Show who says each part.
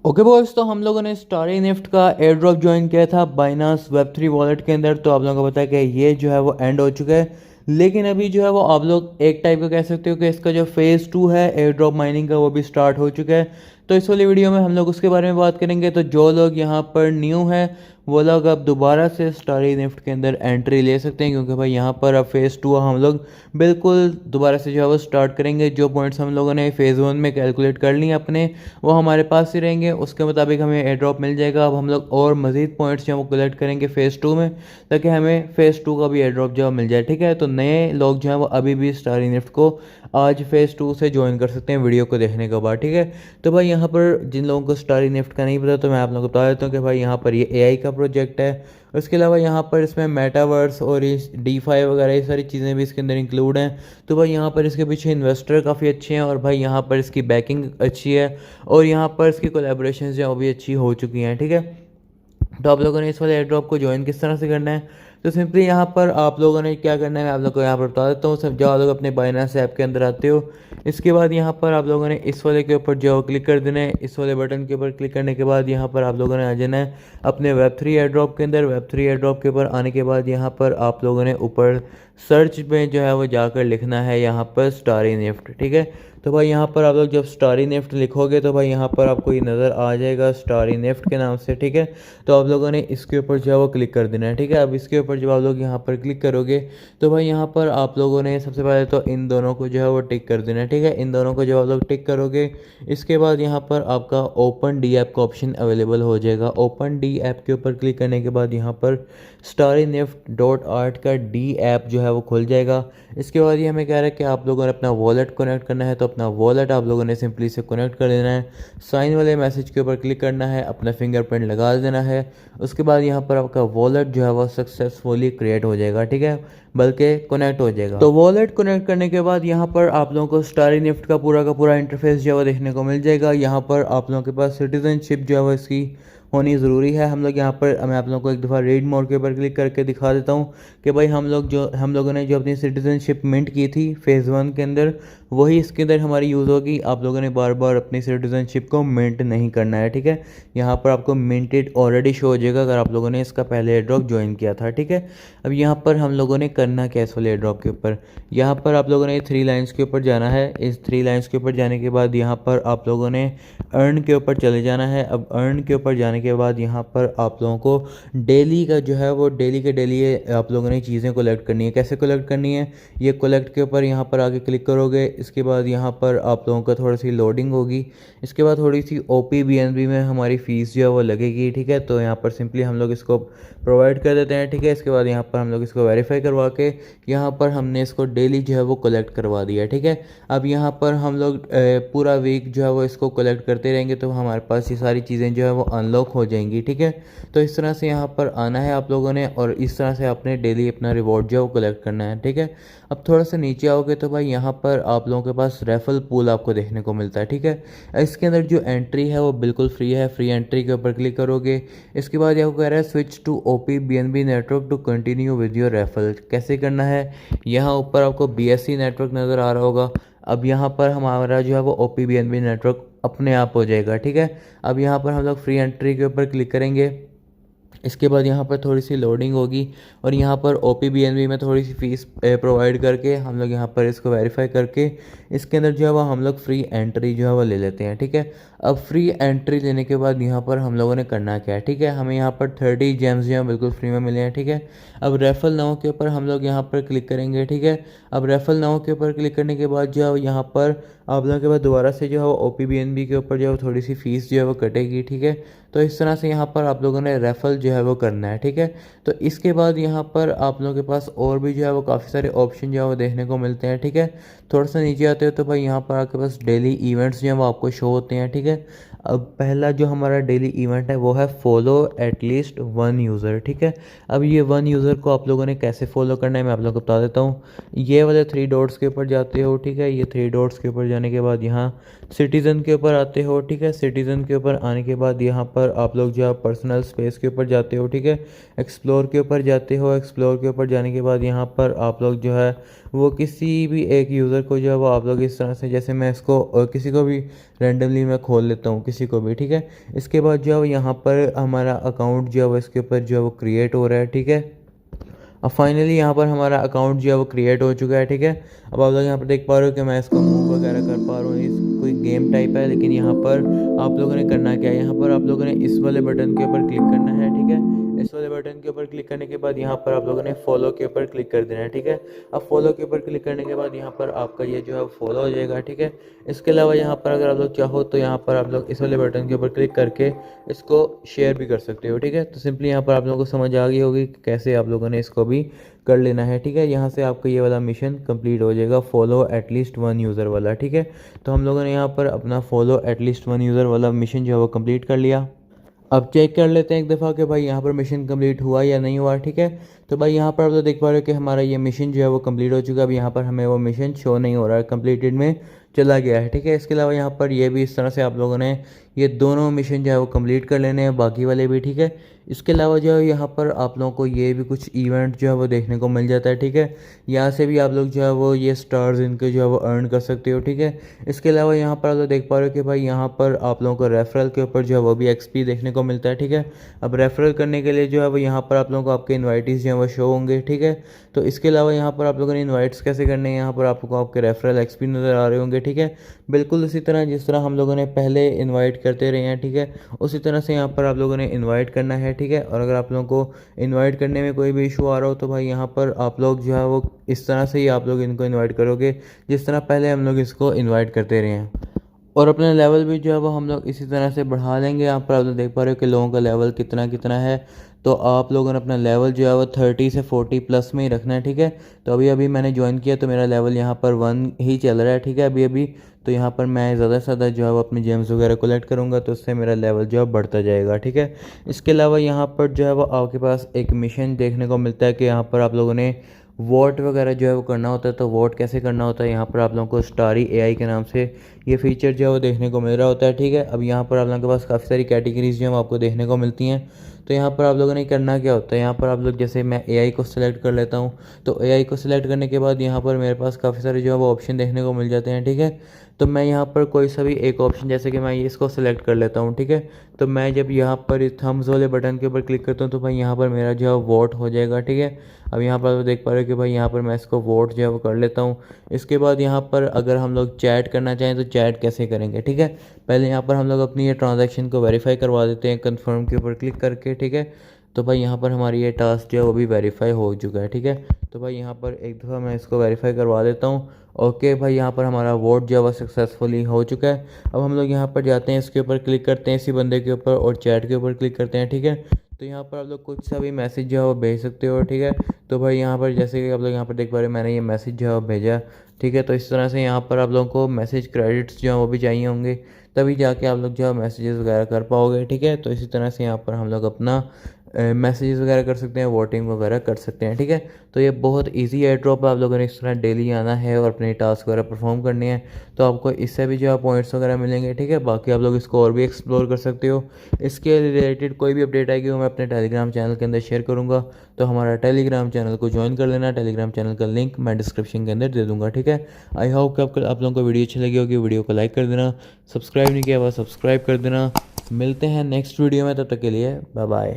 Speaker 1: Okay boys, तो हम लोगों ने स्टारी निफ्ट का एयर ड्रॉप ज्वाइन किया था बाइनांस वेब3 वॉलेट के अंदर। तो आप लोगों को पता है कि ये जो है वो एंड हो चुका है, लेकिन अभी जो है वो आप लोग एक टाइप का कह सकते हो कि इसका जो फेज़ 2 है एयर ड्रॉप माइनिंग का वो भी स्टार्ट हो चुका है। तो इस वाली वीडियो में हम लोग उसके बारे में बात करेंगे। तो जो लोग यहाँ पर न्यू हैं वो लोग अब दोबारा से स्टारी निफ्ट के अंदर एंट्री ले सकते हैं, क्योंकि भाई यहाँ पर अब फेज़ 2 हम लोग बिल्कुल दोबारा से जो है वो स्टार्ट करेंगे। जो पॉइंट्स हम लोगों ने फेज़ 1 में कैलकुलेट कर लिए अपने, वो हमारे पास ही रहेंगे, उसके मुताबिक हमें एयर ड्रॉप मिल जाएगा। अब हम लोग और मज़ीद पॉइंट्स जो है वो कलेक्ट करेंगे फ़ेज़ 2 में, ताकि हमें फ़ेज़ 2 का भी एयर ड्रॉप जो है मिल जाए। ठीक है, तो नए लोग जो हैं वो अभी भी स्टारी निफ्ट को आज फ़ेज़ 2 से ज्वाइन कर सकते हैं वीडियो को देखने के बाद। ठीक है, तो भाई यहाँ पर जिन लोगों को स्टारी निफ्ट का नहीं पता, तो मैं आप लोगों को बता देता हूँ कि भाई यहाँ पर ये एआई का प्रोजेक्ट है। उसके अलावा यहाँ पर इसमें मेटावर्स और इस DeFi वगैरह ये सारी चीज़ें भी इसके अंदर इंक्लूड हैं। तो भाई यहाँ पर इसके पीछे इन्वेस्टर काफ़ी अच्छे हैं, और भाई यहाँ पर इसकी बैकिंग अच्छी है, और यहाँ पर इसकी कोलैबोरेशन जो है वो भी अच्छी हो चुकी हैं। ठीक है, तो आप लोगों ने इस वाले एयर ड्रॉप को ज्वाइन किस तरह से करना है, तो सिंपली यहाँ पर आप लोगों ने क्या करना है मैं आप लोगों को यहाँ पर बता देता हूँ। सब जब आप लोग अपने बाइनांस ऐप के अंदर आते हो, इसके बाद यहाँ पर आप लोगों ने इस वाले के ऊपर जो क्लिक कर देना है। इस वाले बटन के ऊपर क्लिक करने के बाद यहाँ पर आप लोगों ने आ जाना है अपने वेब3 एयर ड्रॉप के अंदर। वेब3 एयर ड्रॉप के ऊपर आने के बाद यहाँ पर आप लोगों ने ऊपर सर्च में जो है वो जाकर लिखना है यहाँ पर स्टारी निफ्ट। ठीक है, तो भाई यहाँ पर आप लोग जब स्टारी निफ्ट लिखोगे तो भाई यहाँ पर आपको ये नज़र आ जाएगा स्टारी निफ्ट के नाम से। ठीक है, तो आप लोगों ने इसके ऊपर जो है वो क्लिक कर देना है। ठीक है, अब इसके ऊपर जब आप लोग यहाँ पर क्लिक करोगे तो भाई यहाँ पर आप लोगों ने सबसे पहले तो इन दोनों को जो है वो टिक कर देना है। ठीक है, इन दोनों को जब आप लोग टिक करोगे, इसके बाद यहाँ पर आपका ओपन डी ऐप का ऑप्शन अवेलेबल हो जाएगा। ओपन डी ऐप के ऊपर क्लिक करने के बाद यहाँ पर स्टारी निफ्ट डॉट आर्ट का डी ऐप जो है वो खुल जाएगा। इसके बाद ये हमें कह रहा है कि आप लोगों ने अपना वॉलेट कनेक्ट करना है, तो अपना वॉलेट आप लोगों ने सिंपली से कनेक्ट कर देना है। साइन वाले मैसेज के ऊपर क्लिक करना है, अपना फिंगरप्रिंट लगा देना है। उसके बाद यहाँ पर आपका वॉलेट जो है वो सक्सेसफुली क्रिएट हो जाएगा। ठीक है, बल्कि कनेक्ट हो जाएगा। तो वॉलेट कनेक्ट करने के बाद यहाँ पर आप लोगों को स्टारी निफ्ट का पूरा इंटरफेस जो है वो देखने को मिल जाएगा। यहाँ पर आप लोगों के पास सिटीजनशिप जो है वो इसकी होनी ज़रूरी है। हम लोग यहाँ पर मैं आप लोगों को एक दफ़ा रीड मोर के ऊपर क्लिक करके दिखा देता हूँ कि भाई हम लोगों ने जो अपनी सिटीजनशिप मिंट की थी फ़ेज़ 1 के अंदर, वही इसके अंदर हमारी यूज़ होगी। आप लोगों ने बार बार अपनी सिटीजनशिप को मिंट नहीं करना है। ठीक है, यहाँ पर आपको मिंटेड ऑलरेडी शो हो जाएगा अगर आप लोगों ने इसका पहले एयर ड्रॉप ज्वाइन किया था। ठीक है, अब यहाँ पर हम लोगों ने करना क्या इस वाले एयर ड्रॉप के ऊपर, यहाँ पर आप लोगों ने 3 लाइन्स के ऊपर जाना है। इस 3 लाइन्स के ऊपर जाने के बाद यहाँ पर आप लोगों ने अर्न के ऊपर चले जाना है। अब अर्न के ऊपर जाने के बाद यहाँ पर आप लोगों को डेली का जो है वो डेली के डेली आप लोगों ने चीज़ें कलेक्ट करनी है। कैसे कलेक्ट करनी है, ये कलेक्ट के ऊपर यहाँ पर आके क्लिक करोगे। इसके बाद यहाँ पर आप लोगों का थोड़ी सी लोडिंग होगी, इसके बाद थोड़ी सी OP BNB में हमारी फ़ीस जो है वो लगेगी। ठीक है, तो यहाँ पर सिंपली हम लोग इसको प्रोवाइड कर देते हैं। ठीक है, इसके बाद यहाँ पर हम लोग इसको वेरीफाई करवा के यहाँ पर हमने इसको डेली जो है वो कलेक्ट करवा दिया। ठीक है, अब यहाँ पर हम लोग पूरा वीक जो है वो इसको कलेक्ट करते रहेंगे, तो हमारे पास ये सारी चीज़ें जो है वो अनलॉक हो जाएंगी। ठीक है, तो इस तरह से यहाँ पर आना है आप लोगों ने, और इस तरह से आपने डेली अपना रिवॉर्ड जो है वो कलेक्ट करना है। ठीक है, अब थोड़ा सा नीचे आओगे तो भाई यहाँ पर आप लोगों के पास रेफल पूल आपको देखने को मिलता है। ठीक है, इसके अंदर जो एंट्री है वो बिल्कुल फ्री है। फ्री एंट्री के ऊपर क्लिक करोगे, इसके बाद यहाँ कह रहा है switch to OP BNB network to continue with your raffle. कैसे करना है, यहाँ ऊपर आपको BSC नेटवर्क नज़र आ रहा होगा। अब यहाँ पर हमारा जो है वो OP BNB नेटवर्क अपने आप हो जाएगा। ठीक है, अब यहाँ पर हम लोग फ्री एंट्री के ऊपर क्लिक करेंगे। इसके बाद यहाँ पर थोड़ी सी लोडिंग होगी, और यहाँ पर OP BNB में थोड़ी सी फ़ीस प्रोवाइड करके हम लोग यहाँ पर इसको वेरीफाई करके इसके अंदर जो है वो हम लोग फ्री एंट्री जो है वो ले लेते हैं। ठीक है, अब फ्री एंट्री लेने के बाद यहाँ पर हम लोगों ने करना क्या है। ठीक है, हमें यहाँ पर 30 जेम्स जो है बिल्कुल फ्री में मिले हैं। ठीक है, अब रेफल नाउ के ऊपर हम लोग यहाँ पर क्लिक करेंगे। ठीक है, अब रेफल नाउ के ऊपर क्लिक करने के बाद जो है यहाँ पर आप लोगों के बाद दोबारा से जो है वो OP BNB के ऊपर जो है थोड़ी सी फ़ीस जो है वो कटेगी। ठीक है, तो इस तरह से यहाँ पर आप लोगों ने रेफल जो है वो करना है। ठीक है, तो इसके बाद यहाँ पर आप लोगों के पास और भी जो है वो काफ़ी सारे ऑप्शन जो है वो देखने को मिलते हैं। ठीक है, थोड़ा सा नीचे आते हो तो भाई यहाँ पर आपके पास डेली इवेंट्स जो है वो आपको शो होते हैं। ठीक है, अब पहला जो हमारा डेली इवेंट है वो है फॉलो एटलीस्ट 1 यूज़र। ठीक है, अब ये 1 यूज़र को आप लोगों ने कैसे फॉलो करना है मैं आप लोगों को बता देता हूँ। ये वाले 3 डॉट्स के ऊपर जाते हो। ठीक है, ये 3 डॉट्स के ऊपर जाने के बाद यहाँ सिटीज़न के ऊपर आते हो, ठीक है। सिटीज़न के ऊपर आने के बाद यहाँ पर आप लोग जो है पर्सनल स्पेस के ऊपर जाते हो, ठीक है। एक्सप्लोर के ऊपर जाते हो, एक्सप्लोर के ऊपर जाने के बाद यहाँ पर आप लोग जो है वो किसी भी एक यूज़र को जो है वो आप लोग इस तरह से, जैसे मैं इसको किसी को भी रैंडमली मैं खोल लेता हूँ किसी को भी, ठीक है। इसके बाद जो है वो यहाँ पर हमारा अकाउंट जो है वो इसके ऊपर जो है वो क्रिएट हो रहा है, ठीक है। अब फाइनली यहाँ पर हमारा अकाउंट जो है वो क्रिएट हो चुका है, ठीक है। अब आप लोग यहाँ पर देख पा रहे हो कि मैं इसको मूव वगैरह कर पा रहा हूँ। इस कोई गेम टाइप है, लेकिन यहाँ पर आप लोगों ने करना क्या है, यहाँ पर आप लोगों ने इस वाले बटन के ऊपर क्लिक करना है, ठीक है। इस वाले बटन के ऊपर क्लिक करने के बाद यहाँ पर आप लोगों ने फॉलो के ऊपर क्लिक कर देना है, ठीक है। अब फॉलो के ऊपर क्लिक करने के बाद यहाँ पर आपका ये जो है फॉलो हो जाएगा, ठीक है। इसके अलावा यहाँ पर अगर आप लोग चाहो तो यहाँ पर आप लोग इस वाले बटन के ऊपर क्लिक करके इसको शेयर भी कर सकते हो, ठीक है। तो सिंपली यहाँ पर आप लोगों को समझ आ गई होगी कि कैसे आप लोगों ने इसको भी कर लेना है, ठीक है। यहाँ से आपका ये वाला मिशन कंप्लीट हो जाएगा, फॉलो एटलीस्ट 1 यूज़र वाला, ठीक है। तो हम लोगों ने यहाँ पर अपना फॉलो एटलीस्ट 1 यूज़र वाला मिशन जो है वो कंप्लीट कर लिया। अब चेक कर लेते हैं एक दफ़ा कि भाई यहाँ पर मिशन कंप्लीट हुआ या नहीं हुआ, ठीक है। तो भाई यहाँ पर आप तो देख पा रहे हो कि हमारा ये मिशन जो है वो कंप्लीट हो चुका है। अब यहाँ पर हमें वो मिशन शो नहीं हो रहा है, कंप्लीटेड में चला गया है, ठीक है। इसके अलावा यहाँ पर ये भी इस तरह से आप लोगों ने ये दोनों मिशन जो है वो कंप्लीट कर लेने हैं, बाकी वाले भी, ठीक है। इसके अलावा जो है यहाँ पर आप लोगों को ये भी कुछ इवेंट जो है वो देखने को मिल जाता है, ठीक है। यहाँ से भी आप लोग जो है वो ये स्टार्स इनके जो है वो अर्न कर सकते हो, ठीक है। इसके अलावा यहाँ पर आप लोग देख पा रहे हो कि भाई यहाँ पर आप लोगों को रेफरल के ऊपर जो है वो भी एक्सपी देखने को मिलता है, ठीक है। अब रेफरल करने के लिए जो है वो यहाँ पर आप लोगों को आपके इन्वाइटीज़ जो है वो शो होंगे, ठीक है। तो इसके अलावा यहाँ पर आप लोगों ने इन्वाइट्स कैसे करने हैं, यहाँ पर आपको आपके रेफरल एक्सपी नज़र आ रहे होंगे, ठीक है। बिल्कुल उसी तरह जिस तरह हम लोगों ने पहले इन्वाइट करते रहे हैं, ठीक है, उसी तरह से यहाँ पर आप लोगों ने इन्वाइट करना है, ठीक है। और अगर आप लोगों को इन्वाइट करने में कोई भी इशू आ रहा हो तो भाई यहाँ पर आप लोग जो है वो इस तरह से ही आप लोग इनको इन्वाइट करोगे जिस तरह पहले हम लोग इसको इन्वाइट करते रहे हैं। और अपना लेवल भी जो है वो हम लोग इसी तरह से बढ़ा लेंगे। यहाँ पर आप लोग देख पा रहे हो कि लोगों का लेवल कितना कितना है। तो आप लोगों ने अपना लेवल जो है वो 30 से 40 प्लस में ही रखना है, ठीक है। तो अभी अभी मैंने ज्वाइन किया तो मेरा लेवल यहाँ पर 1 ही चल रहा है, ठीक है, अभी अभी। तो यहाँ पर मैं ज़्यादा से ज़्यादा जो है वो अपने जेम्स वगैरह कलेक्ट करूँगा तो उससे मेरा लेवल जो है बढ़ता जाएगा, ठीक है। इसके अलावा यहाँ पर जो है वो आपके पास एक मिशन देखने को मिलता है कि यहाँ पर आप लोगों ने वोट वगैरह जो है वो करना होता है। तो वोट कैसे करना होता है, यहाँ पर आप लोगों को स्टारी एआई के नाम से ये फीचर जो है वो देखने को मिल रहा होता है, ठीक है। अब यहाँ पर आप लोगों के पास काफ़ी सारी कैटेगरीज जो है आपको देखने को मिलती हैं। तो यहाँ पर आप लोगों ने करना क्या होता है, यहाँ पर आप लोग जैसे मैं एआई को सिलेक्ट कर लेता हूँ। तो एआई को सिलेक्ट करने के बाद यहाँ पर मेरे पास काफ़ी सारे जो है वो ऑप्शन देखने को मिल जाते हैं, ठीक है। तो मैं यहाँ पर कोई सा भी एक ऑप्शन, जैसे कि मैं ये इसको सिलेक्ट कर लेता हूँ, ठीक है। तो मैं जब यहाँ पर इस थम्स वाले बटन के ऊपर क्लिक करता हूँ तो भाई यहाँ पर मेरा जो है वोट हो जाएगा, ठीक है। अब यहाँ पर आप देख पा रहे हो कि भाई यहाँ पर मैं इसको वोट जो है वो कर लेता हूँ। इसके बाद यहाँ पर अगर हम लोग चैट करना चाहें तो चैट कैसे करेंगे, ठीक है। पहले यहाँ पर हम लोग अपनी ये ट्रांजैक्शन को वेरीफाई करवा देते हैं कन्फर्म के ऊपर क्लिक करके, ठीक है। तो भाई यहाँ पर हमारी ये टास्क जो है वो भी वेरीफाई हो चुका है, ठीक है। तो भाई यहाँ पर एक दफ़ा मैं इसको वेरीफाई करवा देता हूँ। ओके भाई, यहाँ पर हमारा वोट जो है वो सक्सेसफुली हो चुका है। अब हम लोग यहाँ पर जाते हैं, इसके ऊपर क्लिक करते हैं इसी बंदे के ऊपर और चैट के ऊपर क्लिक करते हैं, ठीक है। तो यहाँ पर आप लोग कुछ सा भी मैसेज जो है वो भेज सकते हो, ठीक है। तो भाई यहाँ पर जैसे कि आप लोग यहाँ पर देख पा रहे हो मैंने ये मैसेज जो है वो भेजा, ठीक है। तो इस तरह से यहाँ पर आप लोगों को मैसेज क्रेडिट्स जो है वो भी चाहिए होंगे, तभी जाके आप लोग जो है मैसेजेस वगैरह कर पाओगे, ठीक है। तो इसी तरह से यहाँ पर हम लोग अपना मैसेजेस वगैरह कर सकते हैं, वोटिंग वगैरह कर सकते हैं, ठीक है। तो ये बहुत इजी एयर ड्रॉप है, आप लोगों ने इस तरह डेली आना है और अपने टास्क वगैरह परफॉर्म करने हैं। तो आपको इससे भी जो है पॉइंट्स वगैरह मिलेंगे, ठीक है। बाकी आप लोग इसको और भी एक्सप्लोर कर सकते हो। इसके रिलेटेड कोई भी अपडेट आएगी वो मैं अपने टेलीग्राम चैनल के अंदर शेयर करूँगा। तो हमारा टेलीग्राम चैनल को ज्वाइन कर लेना। टेलीग्राम चैनल का लिंक मैं डिस्क्रिप्शन के अंदर दे दूँगा, ठीक है। आई होप कि आप लोगों को वीडियो अच्छी लगी होगी। वीडियो को लाइक कर देना, सब्सक्राइब नहीं किया हुआ सब्सक्राइब कर देना। मिलते हैं नेक्स्ट वीडियो में, तब तक के लिए बाय बाय।